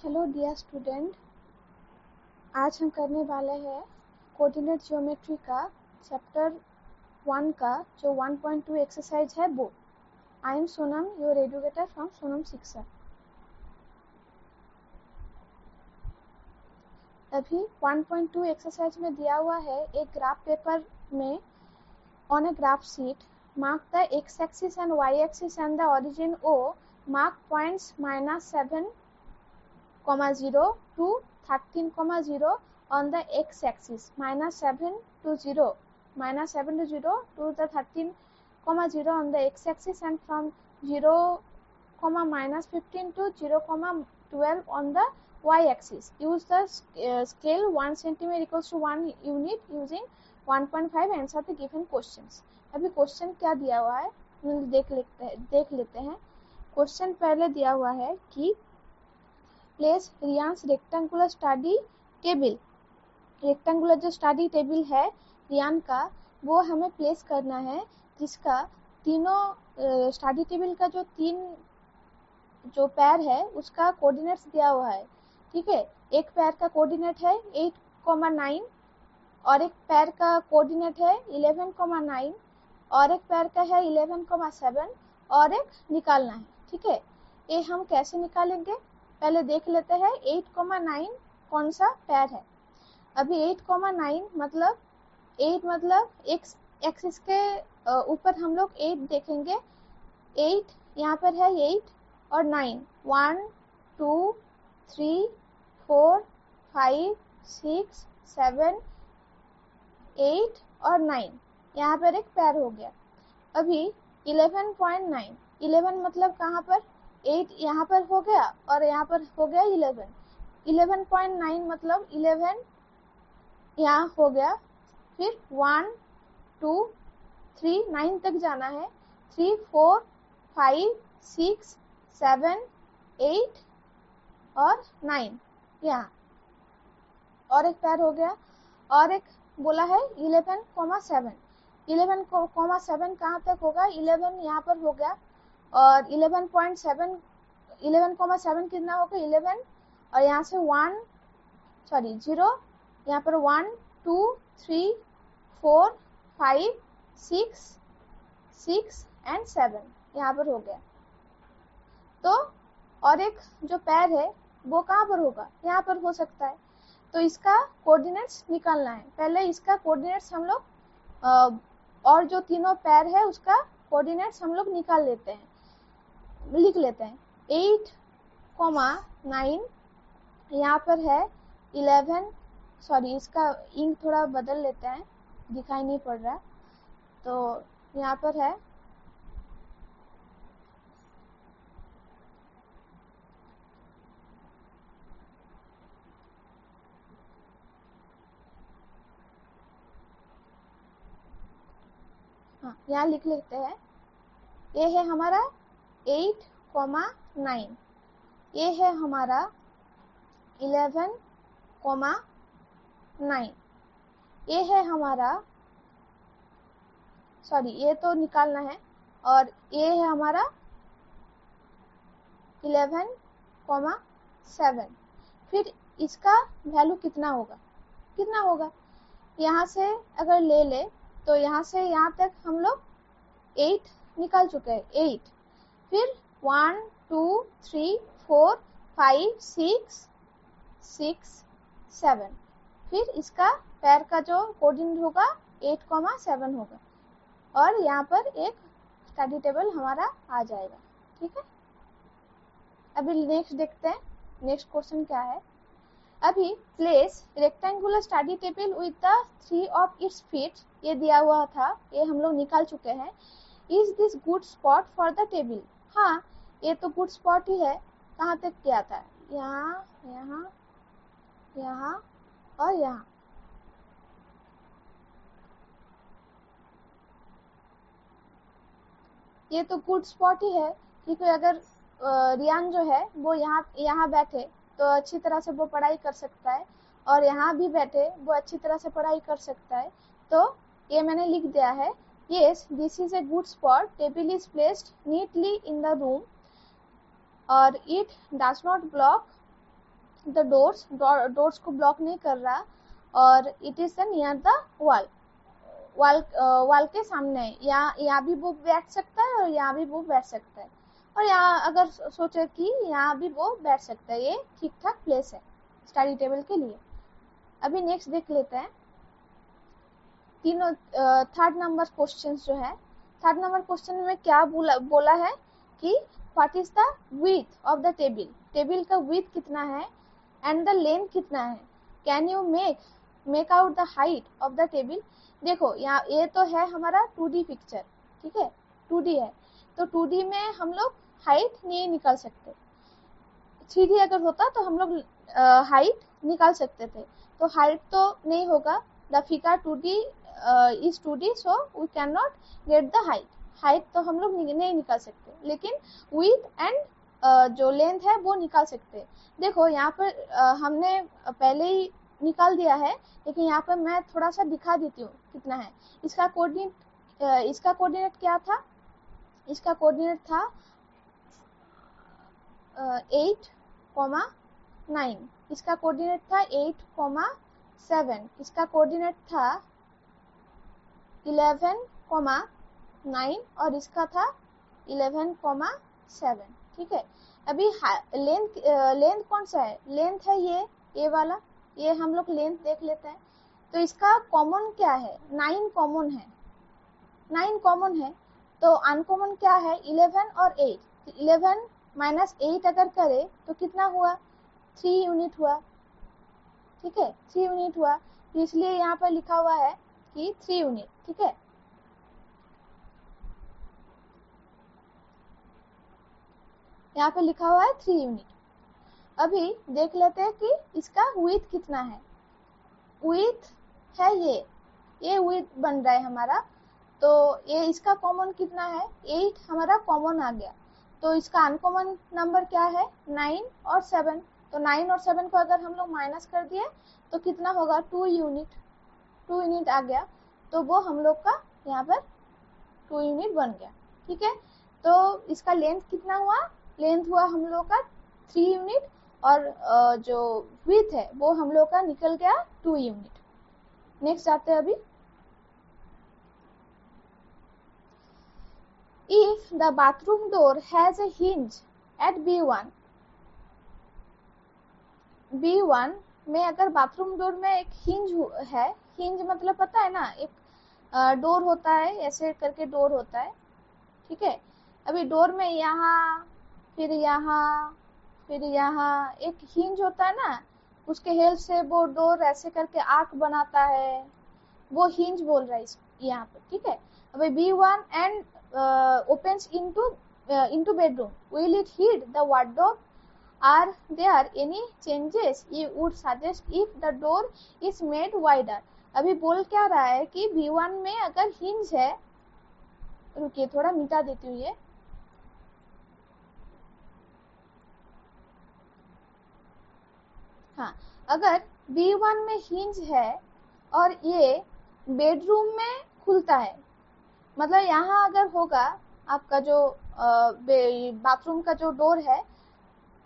Hello dear student, आज हम करने वाले हैं कोऑर्डिनेट ज्योमेट्री का चैप्टर 1 का जो 1.2 एक्सरसाइज है वो। I am Sonam, your educator from Sonam शिक्षा। अभी 1.2 एक्सरसाइज में दिया हुआ है एक ग्राफ पेपर में on a graph sheet, mark the x-axis and y-axis and the origin O, mark points -7, 0 to 13, 0 on the x-axis, -7 to 0 to the 13, 0 on the x-axis, and from 0, -15 to 0, 12 on the y-axis. Use the scale 1 cm equals to 1 unit using 1.5. Answer the given questions. अभी question क्या दिया हुआ है देख लेते हैं। Question पहले दिया हुआ है कि place Riyaan's rectangular study table. Rectangular जो स्टडी टेबल है रियान का, वो हमें प्लेस करना है, जिसका तीनों स्टडी टेबल का जो तीन जो पैर है उसका कोऑर्डिनेट्स दिया हुआ है। ठीक है, एक पैर का कोऑर्डिनेट है 8,9 और एक पैर का कोऑर्डिनेट है 11,9 और एक पैर का है 11,7 और एक निकालना है। ठीक है, ये हम कैसे निकालेंगे पहले देख लेते हैं। 8,9 कौन सा पैर है? अभी 8,9 मतलब 8 मतलब एक्स एक्सिस के ऊपर हम लोग 8 देखेंगे। 8 यहाँ पर है 8 और 9, 1 2 3 4 5 6 7 8 और 9, यहाँ पर एक पैर हो गया। अभी 11.9, 11 मतलब कहाँ पर 8 यहाँ पर हो गया और यहाँ पर हो गया 11। 11.9 मतलब 11 यहाँ हो गया, फिर 1 2 3 9 तक जाना है, 3 4 5 6 7 8 और 9 यहाँ और एक पैर हो गया। और एक बोला है 11,7, 11,7 कहाँ तक होगा? 11 यहाँ पर हो गया और 11.7, 11,7 कितना होगा? 11 और यहाँ से 0, यहाँ पर 1 2 3 4 5 6 एंड 7 यहाँ पर हो गया। तो और एक जो पैर है वो कहाँ पर होगा? यहाँ पर हो सकता है। तो इसका कोऑर्डिनेट्स निकालना है। पहले इसका कोऑर्डिनेट्स हम लोग और जो तीनों पैर है उसका कोऑर्डिनेट्स हम लोग निकाल लेते हैं, लिख लेते हैं। 8,9 यहाँ पर है 11, सॉरी इसका इंक थोड़ा बदल लेते हैं, दिखाई नहीं पड़ रहा। तो यहाँ पर है हाँ, यहाँ लिख लेते हैं। ये है हमारा 8,9, ये है हमारा 11,9, ये है हमारा, सॉरी ये तो निकालना है, और ये है हमारा 11,7। फिर इसका वैल्यू कितना होगा? यहाँ से अगर ले तो यहाँ से यहाँ तक हम लोग 8 निकाल चुके हैं, 8। फिर 1 2 3 4 5 6 7, फिर इसका पैर का जो कोऑर्डिनेट होगा 8,7 होगा और यहाँ पर एक स्टडी टेबल हमारा आ जाएगा। ठीक है, अभी नेक्स्ट देखते हैं, नेक्स्ट क्वेश्चन क्या है। अभी place rectangular study table with the 3 of its feet, ये दिया हुआ था, ये हम लोग निकाल चुके हैं। Is this good spot for the table? हाँ, ये तो गुड स्पॉट ही है। कहाँ तक गया था? यहाँ यहाँ यहाँ और यहाँ। ये तो गुड स्पॉट ही है, क्योंकि अगर रियान जो है वो यहाँ बैठे तो अच्छी तरह से वो पढ़ाई कर सकता है, और यहाँ भी बैठे वो अच्छी तरह से पढ़ाई कर सकता है। तो ये मैंने लिख दिया है। Yes, this is a good spot. Table is placed neatly in the room, or it does not block the doors को ब्लॉक नहीं कर रहा, और it is near the wall, wall के सामने है। यहाँ भी वो बैठ सकता है और यहाँ भी वो बैठ सकता है, और यहाँ अगर सोचे कि यहाँ भी वो बैठ सकता है। ये ठीक ठाक प्लेस है स्टडी टेबल के लिए। अभी नेक्स्ट देख लेते हैं तीनों थर्ड नंबर क्वेश्चन जो है। थर्ड नंबर क्वेश्चन में क्या बोला है कि what is the width of the table, table का विड्थ कितना है एंड द लेंथ कितना है, can you make out the height of the table. देखो यहाँ ये तो है हमारा 2D पिक्चर, ठीक है, 2D है, तो 2D में हम लोग हाइट नहीं निकाल सकते। 3D अगर होता तो हम लोग हाइट निकाल सकते थे, तो हाइट तो नहीं होगा। The figure 2D is 2D, so we can not get the height. Height तो हम लोग नहीं निकाल सकते, लेकिन विड्थ एंड जो लेंथ है वो निकाल सकते। देखो यहाँ पर हमने पहले ही निकाल दिया है, लेकिन यहाँ पर मैं थोड़ा सा दिखा देती हूँ कितना है। इसका कोऑर्डिनेट क्या था, इसका कोऑर्डिनेट था 8,9, इसका कोऑर्डिनेट था 8,7, इसका कोऑर्डिनेट था 11,9 और इसका था 11,7, ठीक है। अभी लेंथ कौन सा है, लेंथ है ये वाला, ये हम लोग लेंथ देख लेते हैं। तो इसका कॉमन क्या है, 9 कॉमन है, 9 कॉमन है, तो अनकॉमन क्या है 11 और 8। तो 11 माइनस 8 अगर करे तो कितना हुआ, 3 यूनिट हुआ, ठीक है, 3 यूनिट हुआ। तो इसलिए यहाँ पर लिखा हुआ है कि 3 यूनिट, ठीक है। यहाँ पे लिखा हुआ है 3 यूनिट। अभी देख लेते हैं कि इसका विड्थ कितना है। विड्थ है ये विड्थ बन रहा है हमारा, तो ये इसका कॉमन कितना है, 8 हमारा कॉमन आ गया। तो इसका अनकॉमन नंबर क्या है, 9 और 7। तो 9 और 7 को अगर हम लोग माइनस कर दिए तो कितना होगा, 2 यूनिट आ गया। तो वो हम लोग का यहाँ पर 2 यूनिट बन गया, ठीक है। तो इसका लेंथ कितना हुआ, लेंथ हुआ हम लोग का 3 यूनिट, और जो विड्थ है वो हम लोग का निकल गया 2 यूनिट। नेक्स्ट आते हैं अभी, if the bathroom door has a hinge at B1 में अगर बाथरूम डोर में एक हिंज है, हिंज मतलब पता है ना, एक डोर होता है, ऐसे करके डोर होता है, ठीक है। अभी डोर में यहाँ फिर यहाँ एक हिंज होता है ना, उसके हेल्प से वो डोर ऐसे करके आंख बनाता है, वो हिंज बोल रहा है यहाँ पर, ठीक है। अभी B1 and opens into bedroom, will it hit the wardrobe? Are there any changes you would suggest if the door is made wider? अभी बोल क्या रहा है कि B1 में अगर हिंज है, रुकिए थोड़ा मिटा देती हूँ ये, हाँ, अगर B1 में हिंज है और ये बेडरूम में खुलता है, मतलब यहाँ अगर होगा आपका जो बाथरूम का जो डोर है,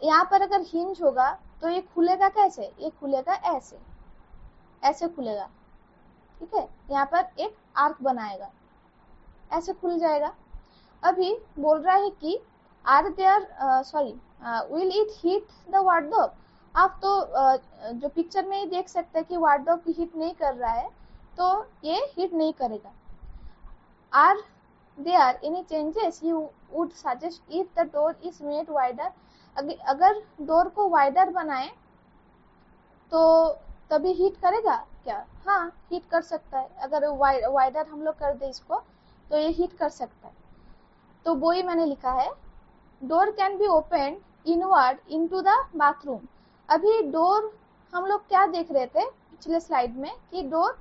यहाँ पर अगर हिंज होगा तो ये खुलेगा कैसे, ये खुलेगा ऐसे खुलेगा, ठीक है। यहाँ पर एक आर्क बनाएगा, ऐसे खुल जाएगा। अभी बोल रहा है कि will it hit the wardrobe. आप तो जो पिक्चर में ही देख सकते हैं कि वार्डरोब हिट नहीं कर रहा है, तो ये हिट नहीं करेगा। Are there any changes you would suggest if the door is made wider? अगर डोर को वाइडर बनाए तो तभी हीट करेगा क्या, हाँ हीट कर सकता है। अगर वाइडर हम लोग कर दे इसको तो ये हीट कर सकता है। तो वो ही मैंने लिखा है, door can be open inward into the bathroom. अभी डोर हम लोग क्या देख रहे थे पिछले स्लाइड में कि डोर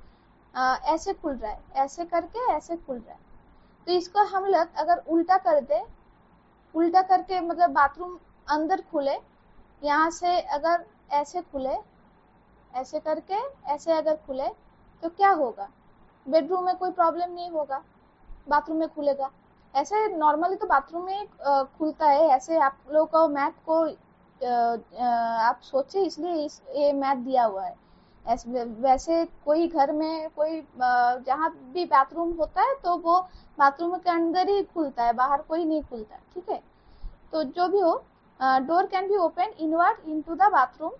ऐसे खुल रहा है, ऐसे करके ऐसे खुल रहा है। तो इसको हम लोग अगर उल्टा कर दे, उल्टा करके मतलब बाथरूम अंदर खुले, यहाँ से अगर ऐसे खुले, ऐसे करके ऐसे अगर खुले तो क्या होगा, बेडरूम में कोई प्रॉब्लम नहीं होगा, बाथरूम में खुलेगा। ऐसे नॉर्मली तो बाथरूम में खुलता है, ऐसे आप लोगों को मैथ को आप सोचे इसलिए ये मैथ दिया हुआ है। वैसे कोई घर में कोई जहाँ भी बाथरूम होता है तो वो बाथरूम के अंदर ही खुलता है, बाहर कोई नहीं खुलता, ठीक है। तो जो भी हो, door can be open inward into the bathroom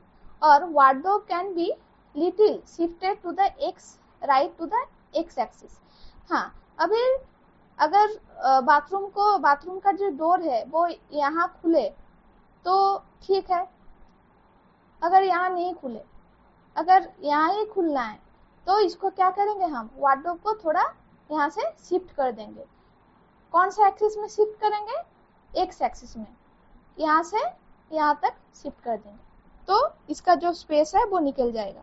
और wardrobe can be little shifted to the x right to the x axis. हाँ, अभी अगर बाथरूम का जो डोर है वो यहाँ खुले तो ठीक है, अगर यहाँ नहीं खुले, अगर यहाँ ही खुलना है तो इसको क्या करेंगे, हम वार्डरोब को थोड़ा यहाँ से शिफ्ट कर देंगे। कौन सा एक्सिस में शिफ्ट करेंगे, एक्स एक्सिस में, यहाँ से यहाँ तक शिफ्ट कर देंगे तो इसका जो स्पेस है वो निकल जाएगा।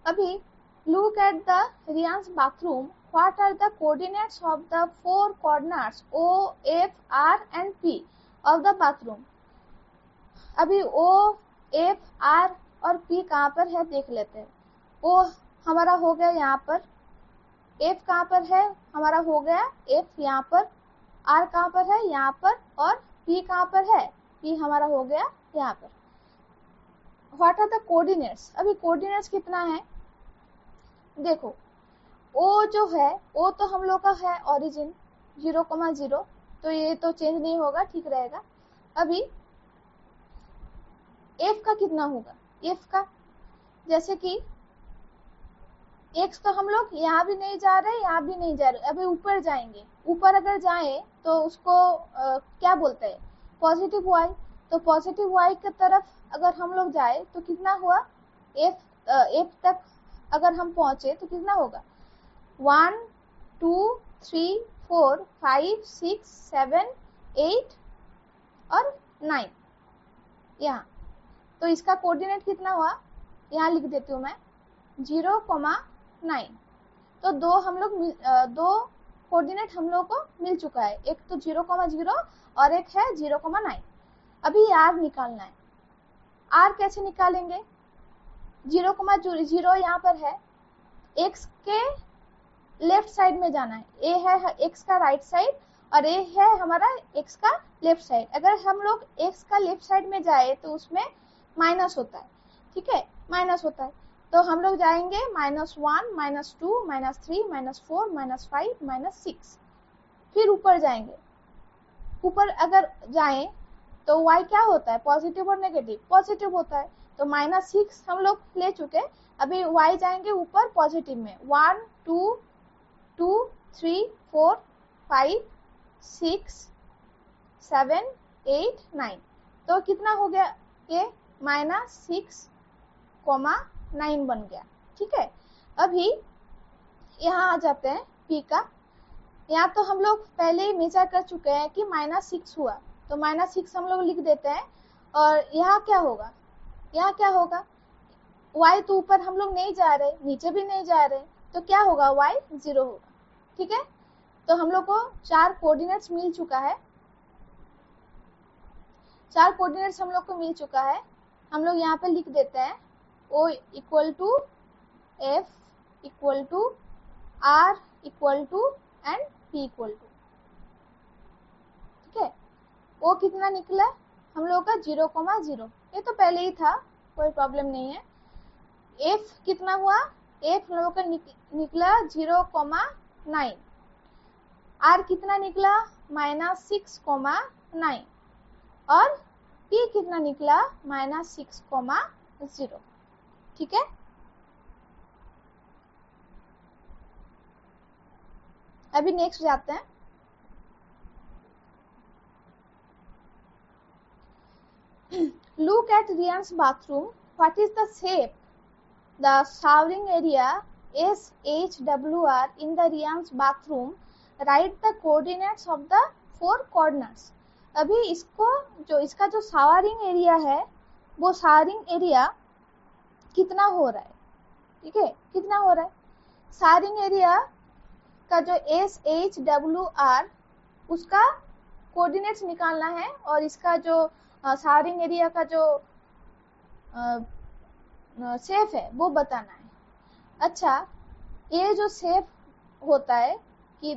अभी look at the Riyan's bathroom. What are the coordinates of the four corners O, F, R and P of the bathroom? अभी O, F, R और P कहाँ पर है देख लेते हैं। O हमारा हो गया यहाँ पर, F कहाँ पर है हमारा हो गया F यहाँ पर, R कहाँ पर है यहाँ पर और P कहाँ पर है, P हमारा हो गया यहाँ पर। What are the coordinates? अभी coordinates कितना है देखो, O जो है O तो हम लोग का है ओरिजिन 0,0, तो ये तो चेंज नहीं होगा, ठीक रहेगा। अभी F का कितना होगा, F का जैसे कि X तो हम लोग यहाँ भी नहीं जा रहे यहाँ भी नहीं जा रहे, अभी ऊपर जाएंगे, ऊपर अगर जाए तो उसको क्या बोलते हैं पॉजिटिव Y, तो पॉजिटिव Y की तरफ अगर हम लोग जाए तो कितना हुआ, F तक अगर हम पहुंचे तो कितना होगा 1 2 3 4 5 6 7 8 और 9 यहाँ, तो इसका कोऑर्डिनेट कितना हुआ, यहाँ लिख देती हूँ मैं 0,9। तो दो कोऑर्डिनेट हम लोग को मिल चुका है, एक तो 0,0 और एक है 0,9। अभी R निकालना है। R कैसे निकालेंगे, 0,0 यहाँ पर है, x के लेफ्ट साइड में जाना है, a है x का राइट साइड और a है हमारा x का लेफ्ट साइड। अगर हम लोग x का लेफ्ट साइड में जाए तो उसमें माइनस होता है, ठीक है, माइनस होता है, तो हम लोग जाएंगे -1 -2 -3 -4 -5 -6, फिर ऊपर जाएंगे। ऊपर अगर जाएं तो y क्या होता है, पॉजिटिव और नेगेटिव, पॉजिटिव होता है, तो -6 हम लोग ले चुके। अभी y जाएंगे ऊपर पॉजिटिव में 1 2 2 3 4 5 6 7 8 9, तो कितना हो गया ये -6,9 बन गया, ठीक है। अभी यहाँ आ जाते हैं p का, यहाँ तो हम लोग पहले ही मेजर कर चुके हैं कि -6 हुआ, तो -6 हम लोग लिख देते हैं। और यहाँ क्या होगा, यहाँ क्या होगा, y तो ऊपर हम लोग नहीं जा रहे नीचे भी नहीं जा रहे, तो क्या होगा y 0 होगा, ठीक है। तो हम लोग को 4 कोऑर्डिनेट्स मिल चुका है, 4 कोऑर्डिनेट्स हम लोग को मिल चुका है। हम लोग यहाँ पे लिख देते हैं O = F = R = and P = ठीक है। O कितना निकला हम लोग का 0,0, ये तो पहले ही था, कोई प्रॉब्लम नहीं है। F कितना हुआ, F हम लोग का निकला 0,9, R कितना निकला -6,9 और P कितना निकला -6,0, ठीक है। अभी नेक्स्ट जाते हैं। Look at Riyan's bathroom. What is the shape, the showering area SHWR in the Riyan's bathroom? Write the coordinates of the 4 corners. अभी इसका जो शावरिंग एरिया है वो शावरिंग एरिया कितना हो रहा है, ठीक है, कितना हो रहा है। शावरिंग एरिया का जो SHWR उसका कोऑर्डिनेट्स निकालना है और इसका जो शावरिंग एरिया का जो शेप है वो बताना है। अच्छा, ये जो शेप होता है कि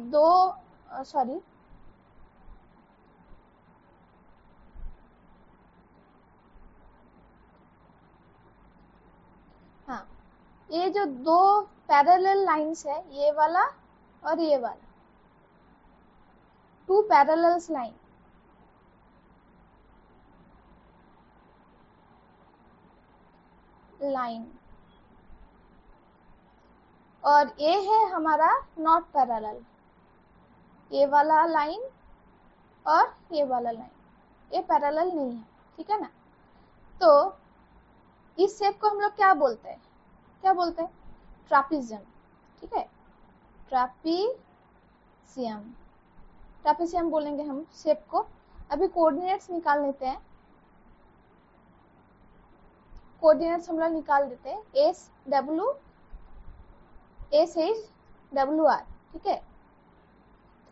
ये जो दो पैरेलल लाइंस है, ये वाला और ये वाला, टू पैरेलल्स लाइन, और ये है हमारा नॉट पैरेलल, ये वाला लाइन और ये वाला लाइन, ये पैरेलल नहीं है, ठीक है ना। तो इस शेप को हम लोग क्या बोलते हैं, ट्रापीजियम, ठीक है, ट्रापीजियम बोलेंगे हम शेप को। अभी कोऑर्डिनेट्स निकाल लेते हैं, कोऑर्डिनेट्स हम लोग निकाल देते हैं, एस एच डब्ल्यू आर, ठीक है।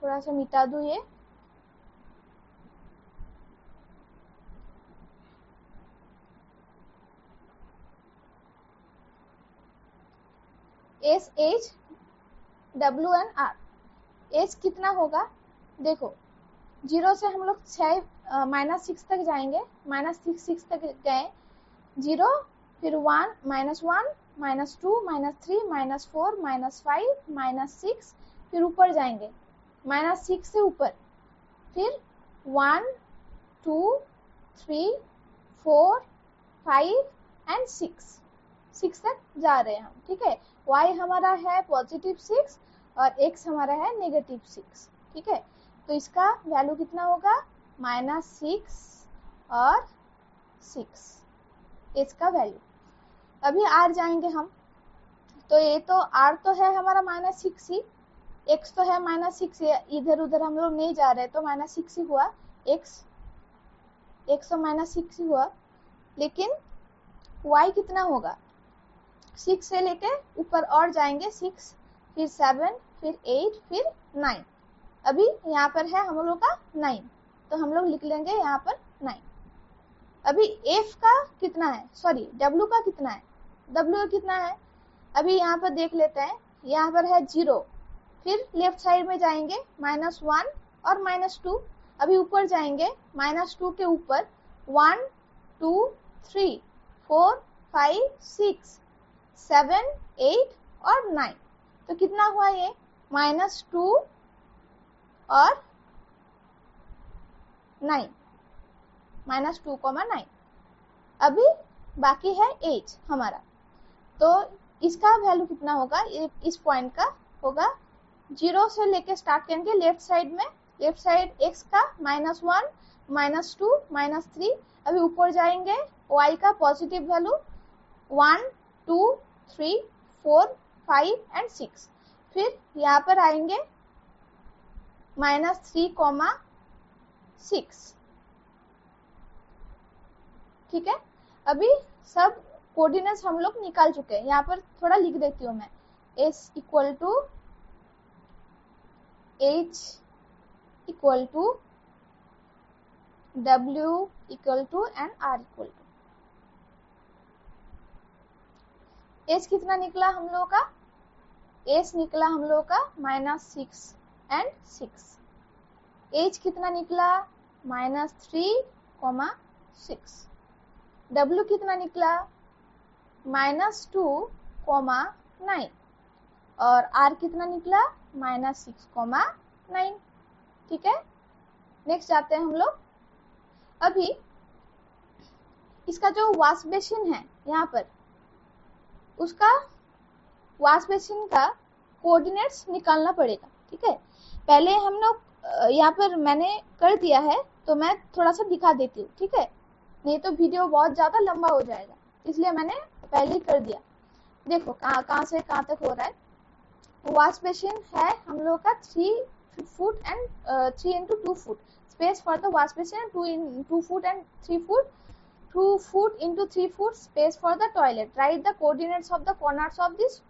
थोड़ा सा मिटा दूं ये, S H W N R. H कितना होगा, देखो 0 से हम लोग -6 तक जाएंगे, -6 तक गए, 0 फिर 1 -1 -2 -3 -4 -5 -6, फिर ऊपर जाएंगे -6 से ऊपर, फिर 1 2 3 4 5 एंड 6 तक जा रहे हैं हम, ठीक है। y हमारा है +6 और x हमारा है -6, ठीक है। तो इसका वैल्यू कितना होगा, -6 और 6, इसका वैल्यू। अभी r जाएंगे हम, तो ये तो r तो है हमारा -6 ही, x तो है -6, इधर उधर हम लोग नहीं जा रहे, तो -6 ही हुआ, x तो -6 ही हुआ। लेकिन y कितना होगा, 6 से लेके ऊपर और जाएंगे, 6 फिर 7 फिर 8 फिर 9। अभी यहाँ पर है हम लोग का 9, तो हम लोग लिख लेंगे यहाँ पर 9। अभी f का कितना है, सॉरी w का कितना है, w कितना है, अभी यहाँ पर देख लेते हैं। यहाँ पर है 0, फिर लेफ्ट साइड में जाएंगे -1 और -2, अभी ऊपर जाएंगे -2 के ऊपर 1 2 3 4 5 6 7 8 और 9, तो कितना हुआ ये, -2 और 9, -2, 9। अभी बाकी है 8 हमारा, तो इसका वैल्यू कितना होगा, इस पॉइंट का होगा 0 से लेके स्टार्ट करेंगे लेफ्ट साइड में, लेफ्ट साइड x का -1 -2 -3, अभी ऊपर जाएंगे y का पॉजिटिव वैल्यू 1 2 3 4 5 एंड 6, फिर यहाँ पर आएंगे -3, 6, ठीक है। अभी सब कोऑर्डिनेट्स हम लोग निकाल चुके हैं, यहाँ पर थोड़ा लिख देती हूँ मैं, s = h = w and r = h कितना निकला हम लोगों का, h निकला हम लोगों का -6 एंड 6, h कितना निकला -3, 6, w कितना निकला -2, 9, और r कितना निकला -6, 9, ठीक है। नेक्स्ट जाते हैं हम लोग। अभी इसका जो वॉश बेसिन है यहाँ पर, उसका वॉश बेसिन का कोऑर्डिनेट्स निकालना पड़ेगा, ठीक है। पहले हम लोग यहाँ पर मैंने कर दिया है, तो मैं थोड़ा सा दिखा देती हूँ, ठीक है, नहीं तो वीडियो बहुत ज्यादा लंबा हो जाएगा, इसलिए मैंने पहले ही कर दिया। देखो कहाँ से कहाँ तक हो रहा है। वॉश बेसिन है हम लोग का 3 foot and 3 × 2 foot, space for the wash basin 2 foot and 3 foot, 2 foot × 3 foot space for the toilet, right the coordinates of the corners of this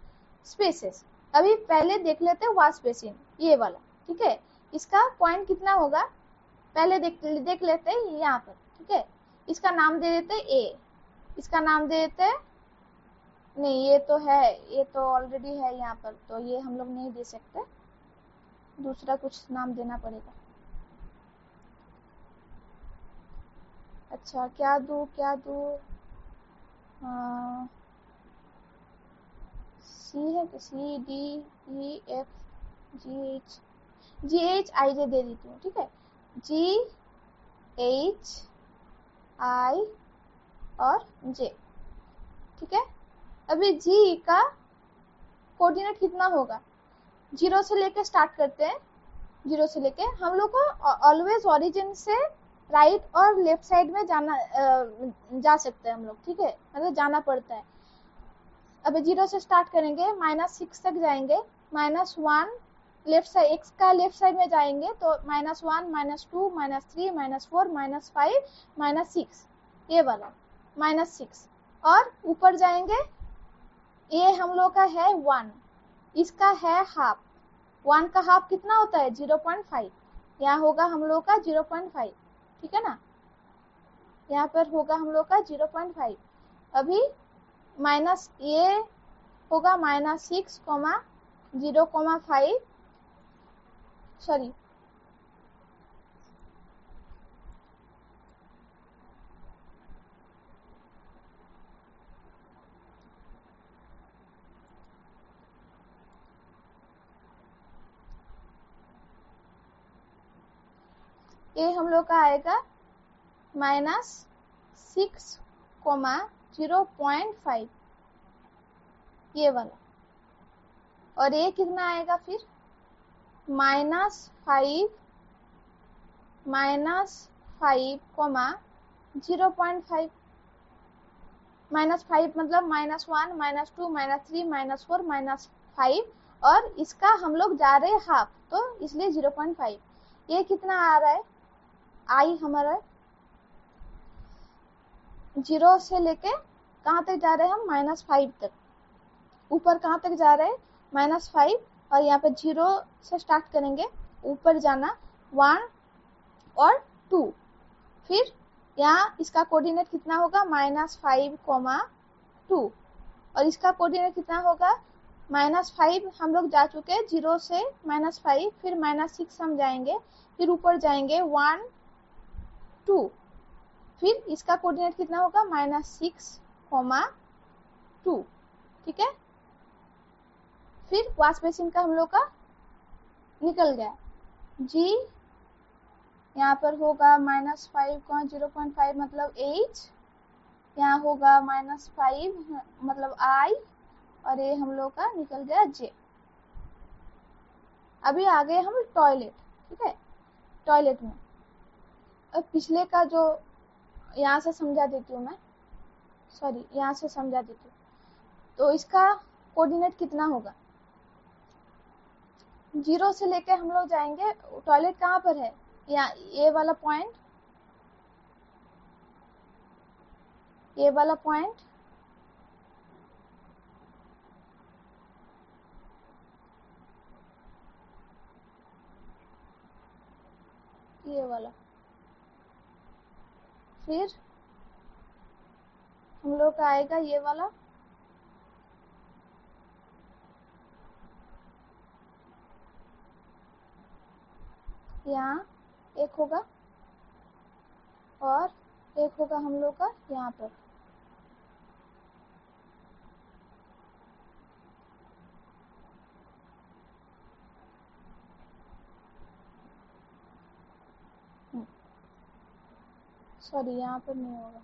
spaces. अभी पहले देख लेते हैं वॉश बेसिन, ये वाला, ठीक है, इसका पॉइंट कितना होगा, पहले देख लेते हैं यहाँ पर, ठीक है। इसका नाम दे देते हैं ए, इसका नाम दे देते हैं, नहीं ये तो है, ये तो ऑलरेडी है यहाँ पर, तो ये हम लोग नहीं दे सकते, दूसरा कुछ नाम देना पड़ेगा। अच्छा क्या दूँ, सी है तो C, D, E, F, G H I J दे देती हूँ, ठीक है, जी एच आई और जे, ठीक है। अभी जी का कोऑर्डिनेट कितना होगा, 0 से लेके स्टार्ट करते हैं, 0 से लेके हम लोग को ऑलवेज ओरिजिन से राइट और लेफ्ट साइड में जा सकते हैं हम लोग, ठीक है, मतलब जाना पड़ता है। अभी 0 से स्टार्ट करेंगे, -6 तक जाएंगे, -1 लेफ्ट साइड, x का लेफ्ट साइड में जाएंगे तो -1, -2, -3, -4, -5, -6, ये वाला -6, और ऊपर जाएंगे, ये हम लोग का है 1, इसका है हाफ, 1 का हाफ कितना होता है 0.5, यहाँ होगा हम लोग का 0.5, ठीक है ना, यहाँ पर होगा हम लोग का 0.5। अभी माइनस ये होगा -6, 0,5, सॉरी ये हम लोग का आएगा -6,0.5, ये वाला, और ये कितना आएगा फिर -5, -5,0.5, -5 मतलब -1, -2, -3, -4, -5, और इसका हम लोग जा रहे हैं हाफ, तो इसलिए 0.5। ये कितना आ रहा है, आई हमारा 0 से लेके कहाँ तक जा रहे हैं हम, -5 तक, ऊपर कहाँ तक जा रहे हैं -5, और यहाँ पे 0 से स्टार्ट करेंगे, ऊपर जाना 1 और 2, फिर यहाँ इसका कोऑर्डिनेट कितना होगा -5,2, और इसका कोऑर्डिनेट कितना होगा -5, हम लोग जा चुके हैं 0 से -5, फिर -6 हम जाएंगे, फिर ऊपर जाएंगे 1, 2, फिर इसका कोऑर्डिनेट कितना होगा -6,2, ठीक है। फिर वॉश बेसिन का हम लोग का निकल गया, जी यहाँ पर होगा -5,0.5 मतलब H, यहाँ होगा -5 मतलब I, और ये हम लोग का निकल गया J। अभी आ गए हम टॉयलेट, ठीक है, टॉयलेट में अब पिछले का जो यहाँ से समझा देती हूँ मैं, सॉरी यहाँ से समझा देती हूँ, तो इसका कोऑर्डिनेट कितना होगा, 0 से लेके हम लोग जाएंगे, टॉयलेट कहाँ पर है, यहाँ ये वाला पॉइंट, ये वाला पॉइंट, ये वाला, फिर हम लोग का आएगा ये वाला, यहाँ एक होगा, और एक होगा हम लोग का यहाँ पर, सॉरी यहाँ पर नहीं होगा,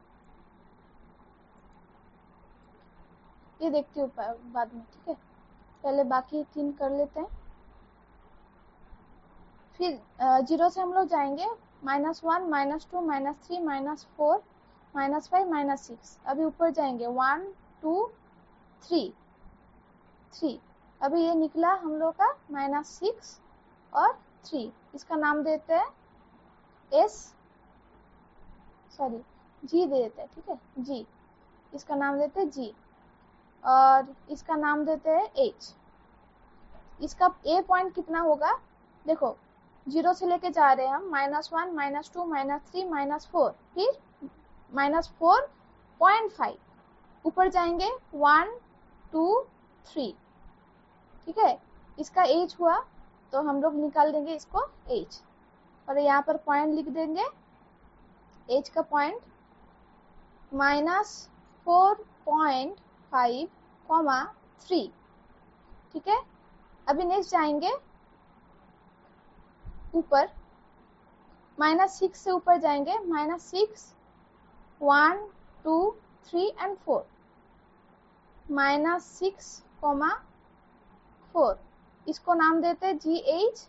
ये देखती हूँ बाद में, ठीक है, पहले बाकी 3 कर लेते हैं। फिर 0 से हम लोग जाएंगे -1, -2, -3, -4, -5, -6, अभी ऊपर जाएंगे 1, 2, 3, अभी ये निकला हम लोग का -6 और 3, इसका नाम देते हैं S, सॉरी G दे देते हैं, ठीक है, G, इसका नाम देते हैं G, और इसका नाम देते हैं H। इसका A पॉइंट कितना होगा, देखो 0 से लेके जा रहे हैं हम -1, -2, -3, -4, फिर -4.5, ऊपर जाएंगे 1, 2, 3, ठीक है, इसका H हुआ, तो हम लोग निकाल देंगे इसको H, और यहाँ पर पॉइंट लिख देंगे, H का पॉइंट -4.5, 3, ठीक है, अभी नेक्स्ट जाएंगे ऊपर, -6 से ऊपर जाएंगे, -6, 1, 2, 3 एंड 4, -6, 4, इसको नाम देते हैं GH,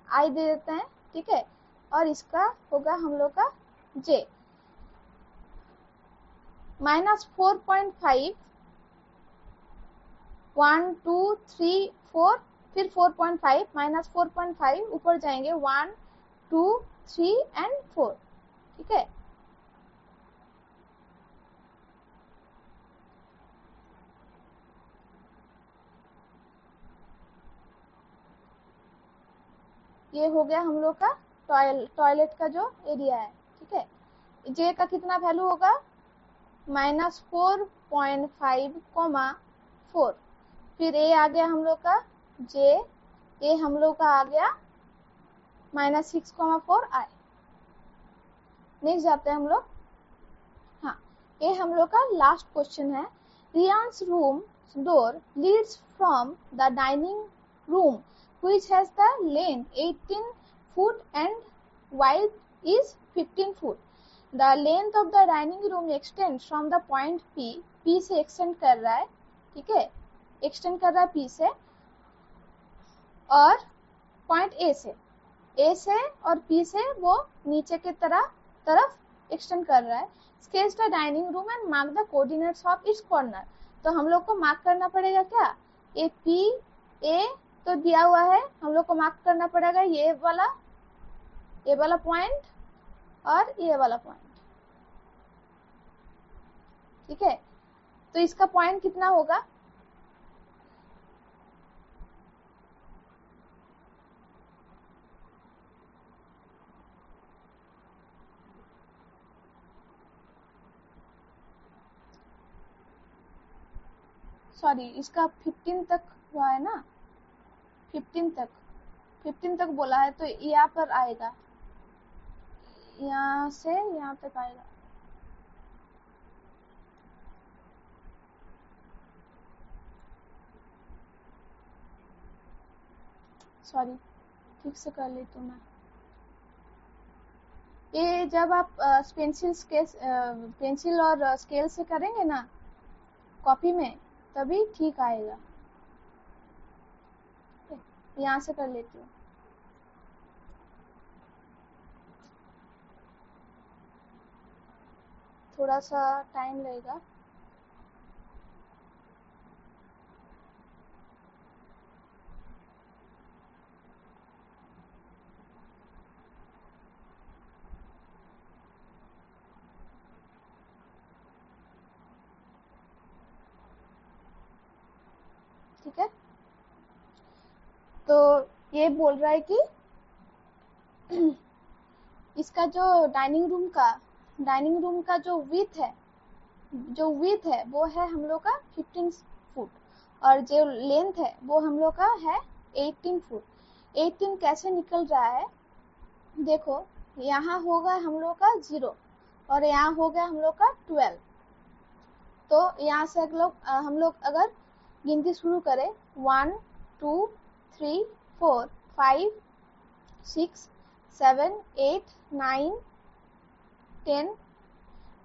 दे देते हैं, ठीक है, और इसका होगा हम लोग का J, -4.5, 1, 2, 3, 4, फिर 4.5, -4.5 ऊपर जाएंगे, 1, 2, 3 एंड 4, ठीक है। ये हो गया हम लोग का टॉयलेट का जो एरिया है, ठीक है। जे का कितना वैल्यू होगा, -4.5, 4, फिर ए आ गया हम लोग का जे, ए हम लोग का आ गया -6, 4 आए। नेक्स्ट जाते हैं हम लोग, हाँ, ये हम लोग का लास्ट क्वेश्चन है। Riyaan's room door leads from the dining room which has the length 18 foot and width is 15 foot. The length of the dining room extends from the point P, P से extend कर रहा है, ठीक है, extend कर रहा है P से, और point A से और P से वो नीचे के तरफ extend कर रहा है। Sketch the dining room and mark the coordinates of its corner. तो हम लोग को मार्क करना पड़ेगा क्या, ए P A तो दिया हुआ है, हम लोग को मार्क करना पड़ेगा ये वाला पॉइंट और ये वाला पॉइंट, ठीक है। तो इसका पॉइंट कितना होगा, सॉरी, इसका 15 तक हुआ है ना, 15 तक बोला है, तो यहाँ पर आएगा, यहाँ से यहाँ तक आएगा, सॉरी, ठीक से कर लेती हूँ मैं। ये जब आप पेंसिल और स्केल से करेंगे ना कॉपी में, तभी ठीक आएगा। यहाँ से कर लेती हूँ, थोड़ा सा टाइम लगेगा। ठीक है, तो ये बोल रहा है कि इसका जो डाइनिंग रूम का जो विड्थ है वो है हम लोग का 15 फुट, और जो लेंथ है वो हम लोग का है 18 फुट। 18 कैसे निकल रहा है, देखो, यहाँ होगा हम लोग का 0 और यहाँ हो गया हम लोग का 12, तो यहाँ से हम लोग अगर गिनती शुरू करें, 1, 2, 3, 4, 5, 6, 7, 8, 9, 10,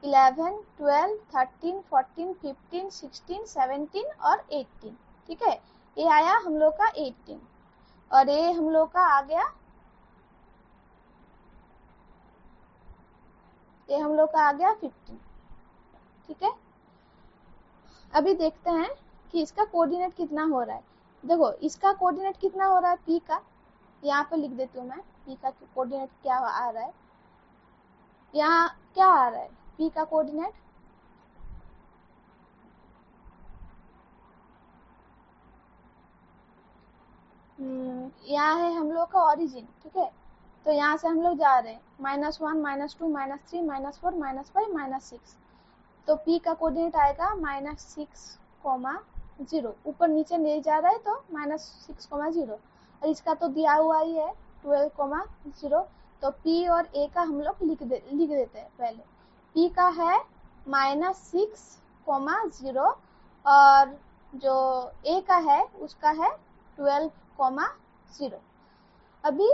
11, 12, 13, 14, 15, 16, 17 और 18, ठीक है। ये आया हम लोग का 18 और ये हम लोग का आ गया, ये हम लोग का आ गया 15, ठीक है। अभी देखते हैं कि इसका कोऑर्डिनेट कितना हो रहा है। देखो, इसका कोऑर्डिनेट कितना हो रहा है, P का, यहाँ पे लिख देती हूँ मैं, P का कोऑर्डिनेट क्या आ रहा है, यहाँ क्या आ रहा है P का कोऑर्डिनेट, यहाँ है हम लोग का ओरिजिन, ठीक है। तो यहाँ से हम लोग जा रहे हैं -1, -2, -3, -4, -5, -6, तो P का कोऑर्डिनेट आएगा -6, 0, ऊपर नीचे नहीं जा रहा है तो -6, 0, और इसका तो दिया हुआ ही है 12, 0, तो P और A का हम लोग लिख देते हैं। पहले P का है -6, 0 और जो ए का है उसका है 12,0। अभी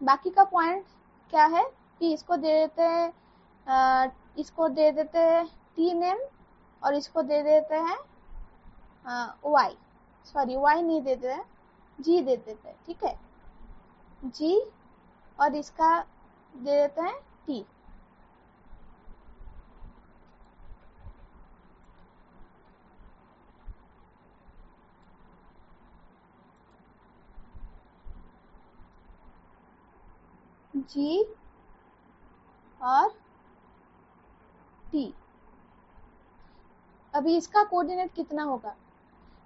बाकी का पॉइंट क्या है कि इसको दे देते हैं टी नेम और इसको दे देते हैं वाई, सॉरी वाई नहीं देते हैं, जी दे देते हैं, ठीक है, जी, और इसका दे देते हैं टी। जी और टी। अभी इसका कोऑर्डिनेट कितना होगा,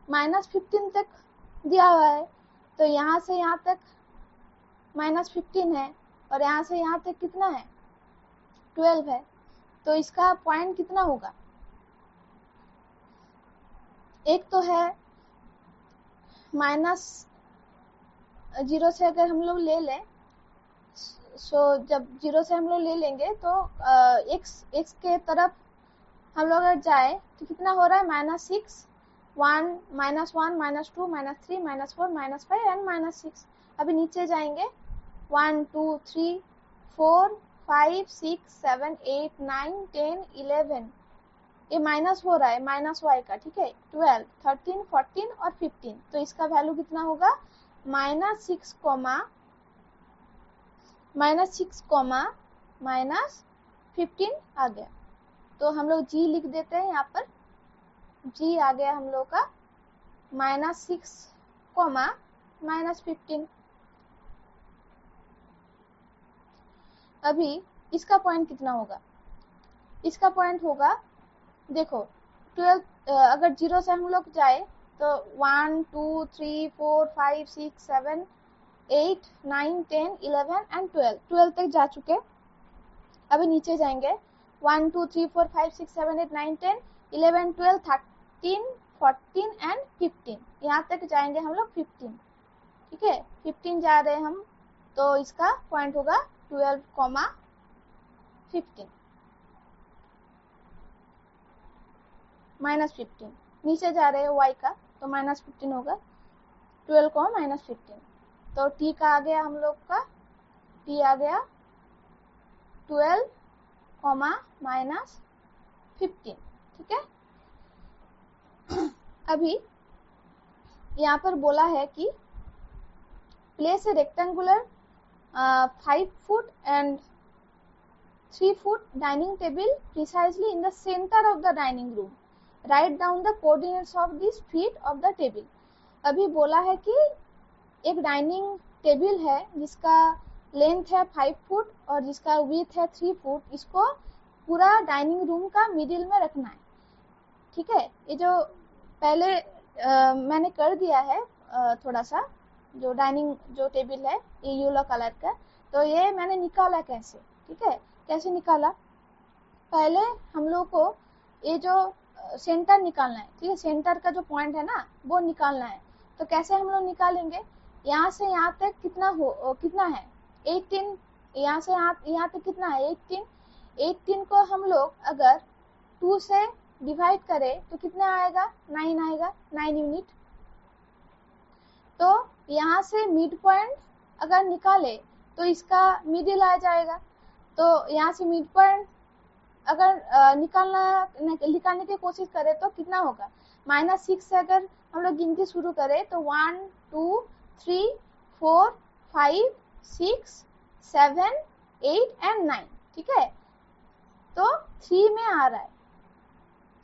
-15 तक दिया हुआ है, तो यहाँ से यहाँ तक -15 है और यहाँ से यहाँ तक कितना है 12 है, तो इसका पॉइंट कितना होगा, एक तो है -0 से अगर हम लोग ले लें, जब 0 से हम लोग ले लेंगे तो x के तरफ हम लोग अगर जाए तो कितना हो रहा है -6, 1, -1, -2, -3, -4, -5 एंड -6। अभी नीचे जाएंगे 1, 2, 3, 4, 5, 6, 7, 8, 9, 10, 11, ये माइनस हो रहा है माइनस वाई का, ठीक है, 12, 13, 14 और 15, तो इसका वैल्यू कितना होगा -6, -15 आ गया। तो हम लोग जी लिख देते हैं, यहाँ पर जी आ गया हम लोग का -6, -15। अभी इसका पॉइंट कितना होगा, इसका पॉइंट होगा, देखो 12, अगर 0 से हम लोग जाए तो 1, 2, 3, 4, 5, 6, 7, 8, 9, 10, 11 एंड 12 तक जा चुके। अभी नीचे जाएंगे 1, 2, 3, 4, 5, 6, 7, 8, 9, 10, 11, 12, 13, 14 एंड 15, यहाँ तक जाएंगे हम लोग 15, ठीक है, 15 जा रहे हैं हम, तो इसका पॉइंट होगा 12, -15। नीचे जा रहे हैं y का, तो -15 होगा, 12, -15, तो t का आ गया हम लोग का, t आ गया 12, -15, ठीक है। अभी यहाँ पर बोला है कि place a rectangular 5 foot and 3 foot dining table precisely in the center of the dining room. Write down the coordinates of these feet of the table. अभी बोला है कि एक डाइनिंग टेबल है जिसका लेंथ है 5 फुट और जिसका विड्थ है 3 फुट, इसको पूरा डाइनिंग रूम का मिडिल में रखना है, ठीक है। ये जो पहले मैंने कर दिया है थोड़ा सा, जो डाइनिंग जो टेबल है ये येलो कलर का, तो ये मैंने निकाला कैसे, ठीक है, कैसे निकाला, पहले हम लोग को ये जो सेंटर निकालना है, ठीक है, सेंटर का जो पॉइंट है ना वो निकालना है। तो कैसे हम लोग निकालेंगे, यहाँ से यहाँ तक कितना है 18, यहाँ से यहाँ तक कितना है 18 को हम लोग अगर 2 से डिवाइड करें तो कितना आएगा 9 आएगा, 9 यूनिट। तो यहाँ से मिड पॉइंट अगर निकाले तो इसका मिडिल आ जाएगा, तो यहाँ से मिड पॉइंट अगर निकालने की कोशिश करें तो कितना होगा, -6 से अगर हम लोग गिनती शुरू करें तो 1, 2, 3, 4, 5, 6, 7, 8 एंड 9, ठीक है, तो 3 में आ रहा है,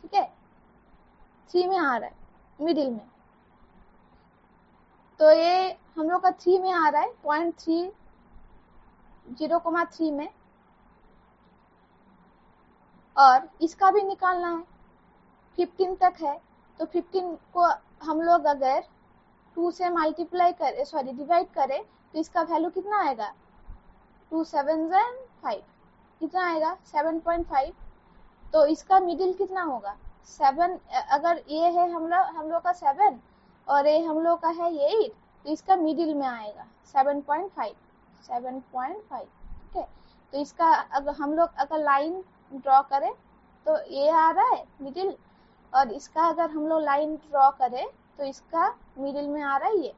ठीक है, 3 में आ रहा है मिडिल में, तो ये हम लोग का 3 में आ रहा है, 0.3, 0,3 में, और इसका भी निकालना है, 15 तक है, तो 15 को हम लोग अगर 2 से डिवाइड करें तो इसका वैल्यू कितना आएगा, 2 7 5, कितना आएगा 7.5, तो इसका मिडिल कितना होगा 7, अगर ये है हम लोग का 7 और ये हम लोग का है 8, तो इसका मिडिल में आएगा 7.5, ठीक है। तो इसका अगर हम लोग लाइन ड्रॉ करें तो ये आ रहा है मिडिल, और इसका अगर हम लोग लाइन ड्रॉ करें तो इसका मिडिल में आ रहा है ये,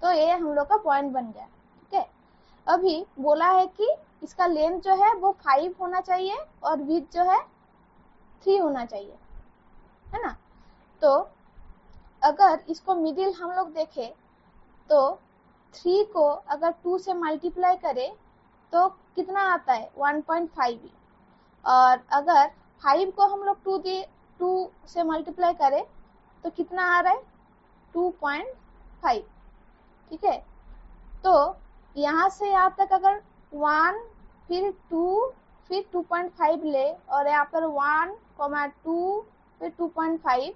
तो ये हम लोग का पॉइंट बन गया। ठीक है, अभी बोला है कि इसका लेंथ जो है वो 5 होना चाहिए और विड्थ जो है 3 होना चाहिए, है ना। तो अगर इसको मिडिल हम लोग देखें तो 3 को अगर 2 से मल्टीप्लाई करें तो कितना आता है 1.5, और अगर 5 को हम लोग 2 से मल्टीप्लाई करें तो कितना आ रहा है 2.5। ठीक है, तो यहाँ से यहाँ तक अगर 1 फिर 2 फिर 2.5 ले, और यहाँ पर 1, 2 फिर 2.5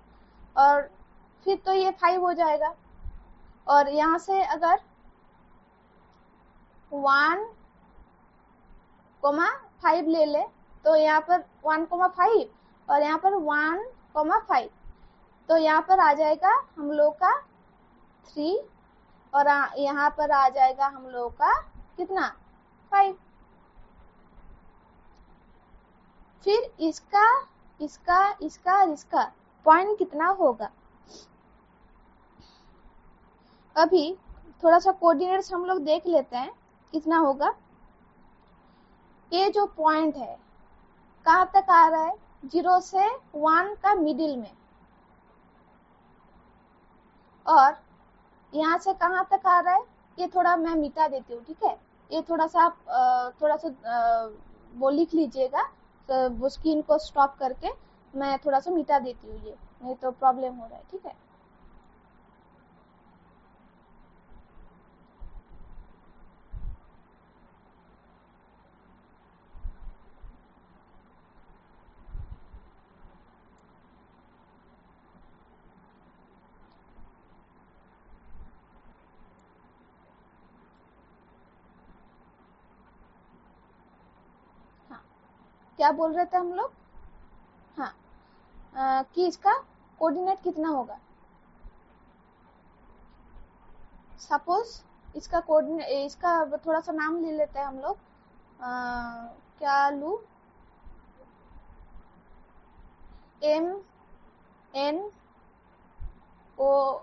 और फिर तो ये 5 हो जाएगा। और यहाँ से अगर 1,5 ले ले तो यहाँ पर 1,5 और यहाँ पर 1,5, तो यहाँ पर आ जाएगा हम लोग का 3 और यहाँ पर आ जाएगा हम लोग का कितना 5। फिर इसका इसका इसका इसका पॉइंट कितना होगा, अभी थोड़ा सा कोऑर्डिनेट्स हम लोग देख लेते हैं कितना होगा। ये जो पॉइंट है कहाँ तक आ रहा है 0 से 1 का मिडिल में, और यहाँ से कहाँ तक आ रहा है ये थोड़ा मैं मिटा देती हूँ। ठीक है, ये थोड़ा सा वो लिख लीजिएगा, तो वो स्क्रीन को स्टॉप करके मैं थोड़ा सा मिटा देती हूँ, ये नहीं तो प्रॉब्लम हो रहा है। ठीक है, क्या बोल रहे थे हम लोग, हाँ कि इसका कोऑर्डिनेट कितना होगा। सपोज इसका कोऑर्डिनेट, इसका थोड़ा सा नाम ले लेते हैं हम लोग, क्या लू, M N O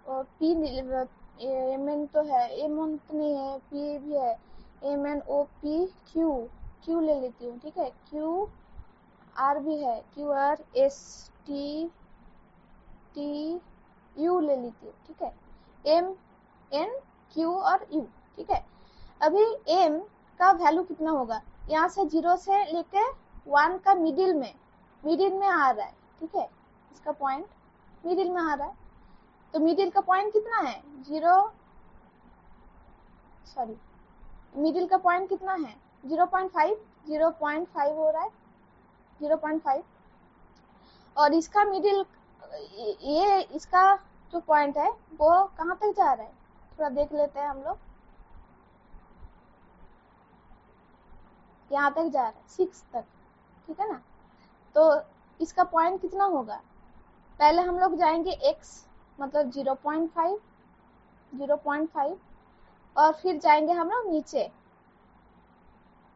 P, M N तो है, एम एन तो नहीं है, पी भी है, M N O P Q ले लेती हूँ। ठीक है, क्यू आर भी है, Q R S T U ले लेती हूँ। ठीक है, एम एन क्यू और यू। ठीक है, अभी एम का वैल्यू कितना होगा, यहाँ से 0 से लेके 1 का मिडिल में आ रहा है। ठीक है, इसका पॉइंट मिडिल में आ रहा है, तो मिडिल का पॉइंट कितना है मिडिल का पॉइंट कितना है 0.5 हो रहा है 0.5, और इसका मिडिल, ये इसका जो पॉइंट है वो कहाँ तक जा रहा है थोड़ा देख लेते हैं हम लोग। यहाँ तक जा रहा है 6 तक। ठीक है ना, तो इसका पॉइंट कितना होगा, पहले हम लोग जाएंगे x मतलब 0.5 और फिर जाएंगे हम लोग नीचे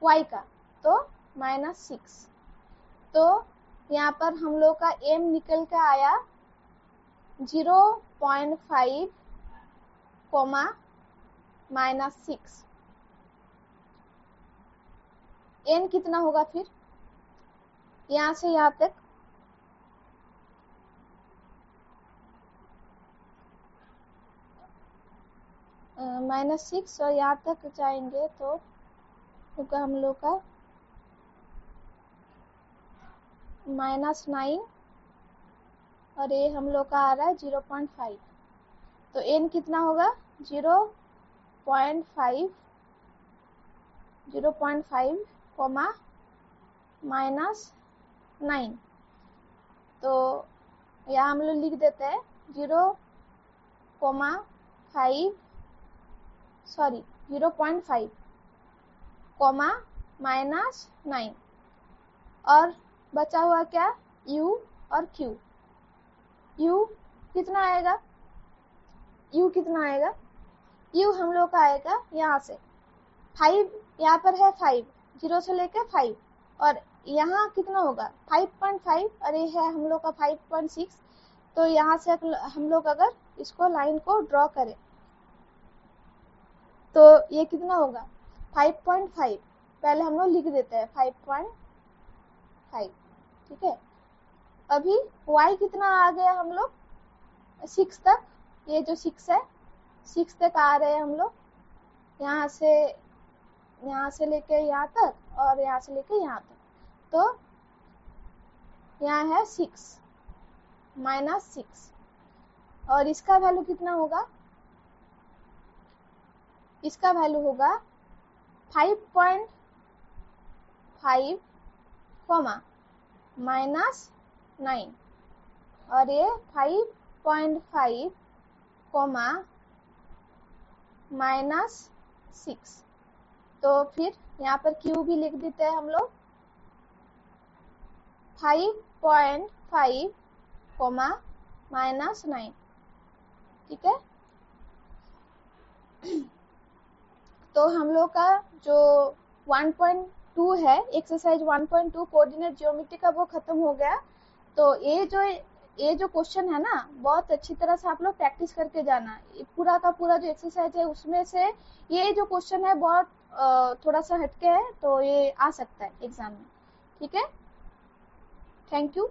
y का, तो -6। तो यहाँ पर हम लोग का m निकल के आया 0.5, -6। n कितना होगा फिर यहाँ से यहाँ तक, -6 और यहाँ तक जाएंगे तो होगा हम लोग का -9 और ये हम लोग का आ रहा है 0.5। तो n कितना होगा 0.5, -9। तो यहाँ हम लोग लिख देते हैं 0.5 -9, और बचा हुआ क्या u और q। u कितना आएगा, u हम लोग का आएगा यहाँ से 5, यहाँ पर है 5, 0 से लेकर 5, और यहाँ कितना होगा 5.5, अरे है हम लोग का 5.6, तो यहाँ से हम लोग अगर इसको लाइन को ड्रॉ करें तो ये कितना होगा 5.5, पहले हम लोग लिख देते हैं 5.5, ठीक है। अभी y कितना आ गया हम लोग 6 तक, ये जो 6 है 6 तक आ रहे हैं हम लोग, यहाँ से लेके यहाँ तक और यहाँ से लेके यहाँ तक, तो यहाँ है 6 -6, और इसका वैल्यू कितना होगा, इसका वैल्यू होगा 5.5 -9, और ये 5.5 -6, तो फिर यहाँ पर Q भी लिख देते हैं हम लोग 5.5 -9, ठीक है। तो हम लोग का जो 1.2 है एक्सरसाइज 1.2 कोऑर्डिनेट ज्योमेट्री का वो खत्म हो गया। तो ये जो क्वेश्चन है ना बहुत अच्छी तरह से आप लोग प्रैक्टिस करके जाना, पूरा का पूरा जो एक्सरसाइज है उसमें से ये जो क्वेश्चन है बहुत थोड़ा सा हटके है, तो ये आ सकता है एग्जाम में, ठीक है। Thank you.